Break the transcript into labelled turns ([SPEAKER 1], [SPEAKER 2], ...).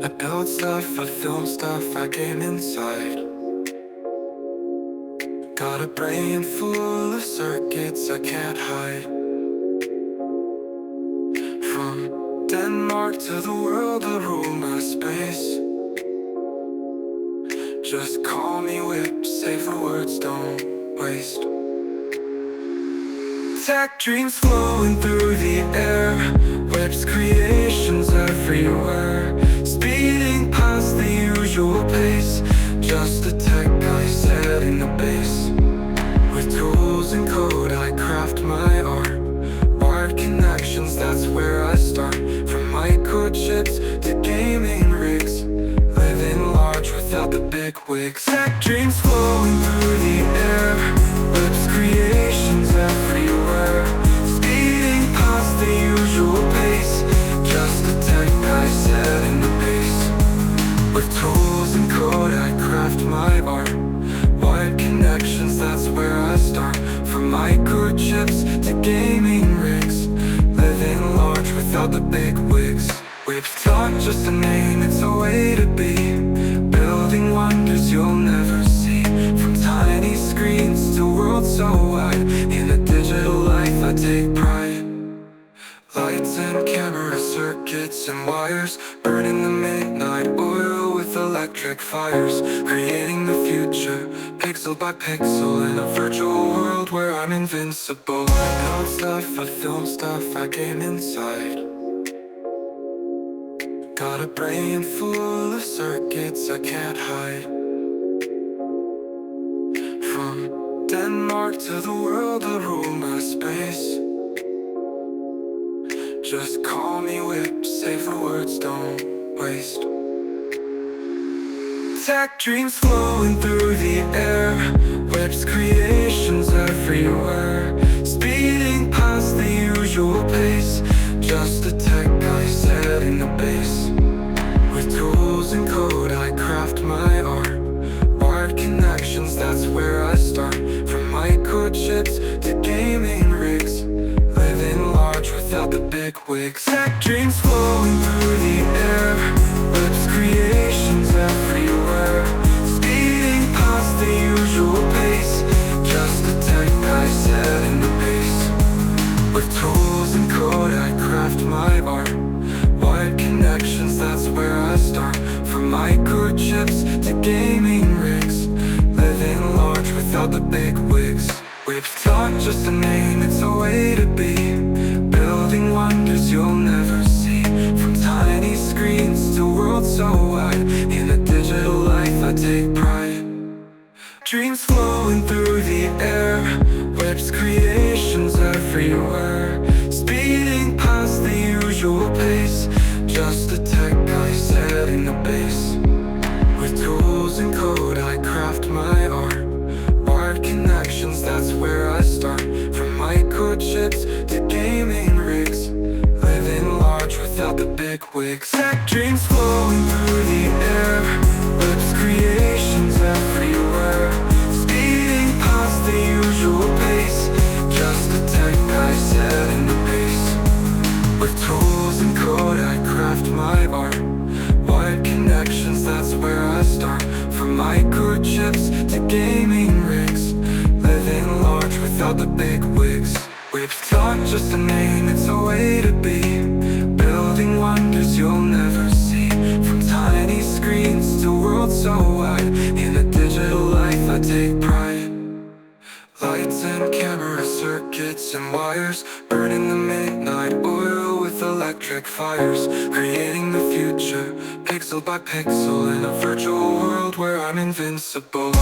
[SPEAKER 1] I build stuff, I film stuff, I game inside. Got a brain full of circuits I can't hide. From Denmark to the world, I rule my space. Just call me Whip, save the words, don't waste. Tech dreams flowing through the air, Whip's creations everywhere. Speeding past the usual pace, just a tech guy setting the base. With tools and code I craft my art. Wired connections, that's where I start. From microchips to gaming rigs, living large without the big wigs. Tech dreams flowing through the air, Whip's creations everywhere. Speeding past the usual pace, just a tech guy setting the pace. With tools and code I craft my art. Wired connections, that's where I start. From microchips to gaming rigs, living large without the big wigs. Whip's not just a name, it's a way to be. Building wonders you'll never see. From tiny screens to worlds so wide, in a digital life I take pride. Lights and camera circuits and wires, burning the midnight oil with electric fires. Creating the future, pixel by pixel, in a virtual world where I'm invincible. I build stuff, I film stuff, I game inside. Got a brain full of circuits I can't hide. From Denmark to the world, I rule my space. Just call me Whip, save the words, don't waste. Tech dreams flowing through the air, Whip's creations everywhere. Speeding past the usual pace, just a tech guy setting the base. With tools and code I craft my art. Wired connections, that's where I start. From microchips to gaming rigs, living large without the big wigs. Tech dreams flowing through the air, Whip's creations everywhere. Speeding past the usual pace, just a tech guy setting the pace. With tools and code I craft my art. Wired connections, that's where I start. From microchips to gaming rigs, living large without the big wigs. Whip's not just a name, it's a way to be. Building wonders you'll never see. From tiny screens to worlds so wide, in a digital life I take pride. Dreams flowing through the air, Whip's creations everywhere. Speeding past the usual pace, just a tech guy setting the base. With tools and code I craft my art. Wired connections, that's where I start. From microchips to gaming rigs, living large without the big wigs. Tech dreams flowing through the air, Whip's creations everywhere. Speeding past the usual pace, just a tech guy setting the pace. With tools and code I craft my art. Wired connections, that's where I start. From microchips to gaming rigs, living large without the big wigs. Whip's not just a name, it's a way to be. Building wonders you'll never see. From tiny screens to worlds so wide, in a digital life I take pride. Lights and camera circuits and wires, burning the midnight oil with electric fires. Creating the future, pixel by pixel, in a virtual world where I'm invincible.